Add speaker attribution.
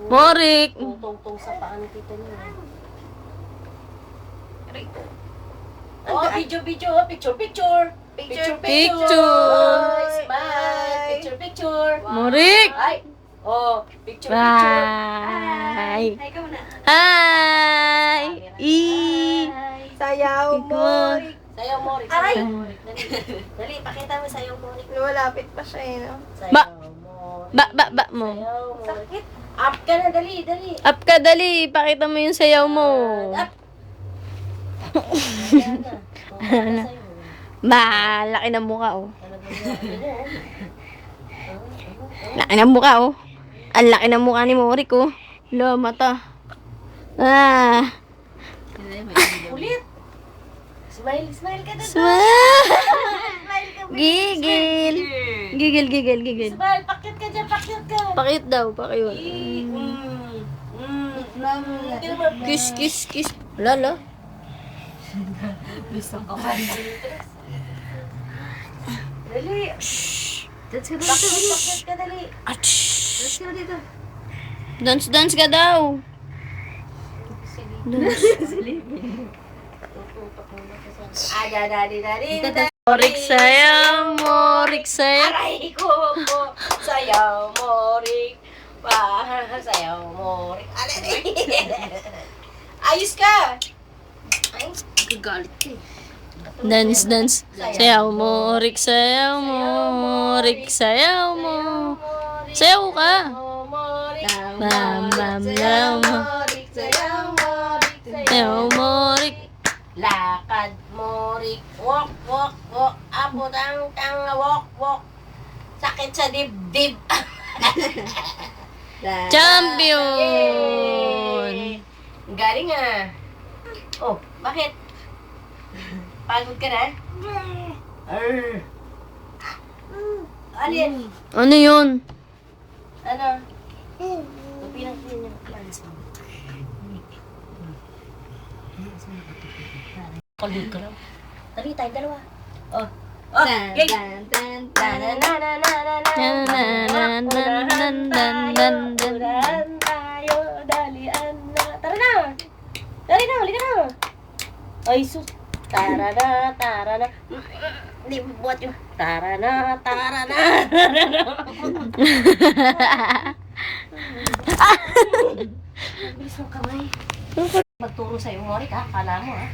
Speaker 1: Morik!
Speaker 2: Tungtong sa paan kita niyo. Oh, video. Picture. Smile. Picture.
Speaker 1: Morik!
Speaker 2: Ay. Oh, picture.
Speaker 1: Bye!
Speaker 2: Hi ka muna.
Speaker 1: Hi!
Speaker 3: Sayaw mo.
Speaker 2: Sayaw mo, Rick.
Speaker 3: Aray!
Speaker 2: Dali, pakita mo sayaw mo, Rick.
Speaker 3: Lumalapit pa siya eh, no?
Speaker 1: Ba-
Speaker 2: Sayaw mo.
Speaker 1: Ba mo.
Speaker 2: Sayaw mo.
Speaker 3: Sakit.
Speaker 2: Up ka na, dali.
Speaker 1: Up ka, dali. Pakita mo yung sayaw mo.
Speaker 2: Up. Ayan na. Oh, sayaw mo.
Speaker 1: Ba, laki ng mukha, oh.
Speaker 2: Talagang yan.
Speaker 1: Laki ng mukha, oh. Ang laki ng mukha ni Morik, oh. Lo, mata. Ah.
Speaker 2: Ulit. Smile ka na.
Speaker 1: Smile. Gigil. Gigil.
Speaker 2: Smile, pakit ka dyan, pakit ka.
Speaker 1: Pakit daw, pakit. Kiss. Lala.
Speaker 2: Dali. Pakit ka, dali.
Speaker 1: Dance ka daw. Dance.
Speaker 2: Dali.
Speaker 1: Morik sayaw, Morik sayaw.
Speaker 2: Aray ko po. Sayaw mo, Rick. Sayaw mo, Rick. Ayos ka. Ay, gagalit ka eh.
Speaker 1: Dance. Sayaw, Morik sayaw, Morik sayaw mo. Sayaw ka. Bam. Sayaw, Morik.
Speaker 2: Lakad mo, Rick. Walk. Abot ang walk. Sakit sa dibdib.
Speaker 1: Champion.
Speaker 2: Yay! Galing ah. Oh, bakit? Pagod ka na? Ano yan?
Speaker 1: Ano yun?
Speaker 2: Ano? Pinang niya. Kalud ka lang. Tali tayo dalawa. Oh, yay! Unahan tayo, dalian na. Tara na! Dali na, halika na. Ay, sus. Tara na. Hindi mo buhat yun. Tara na. Bilis ng kamay. Magturo sa'yo, Morik ha. Kala mo ha.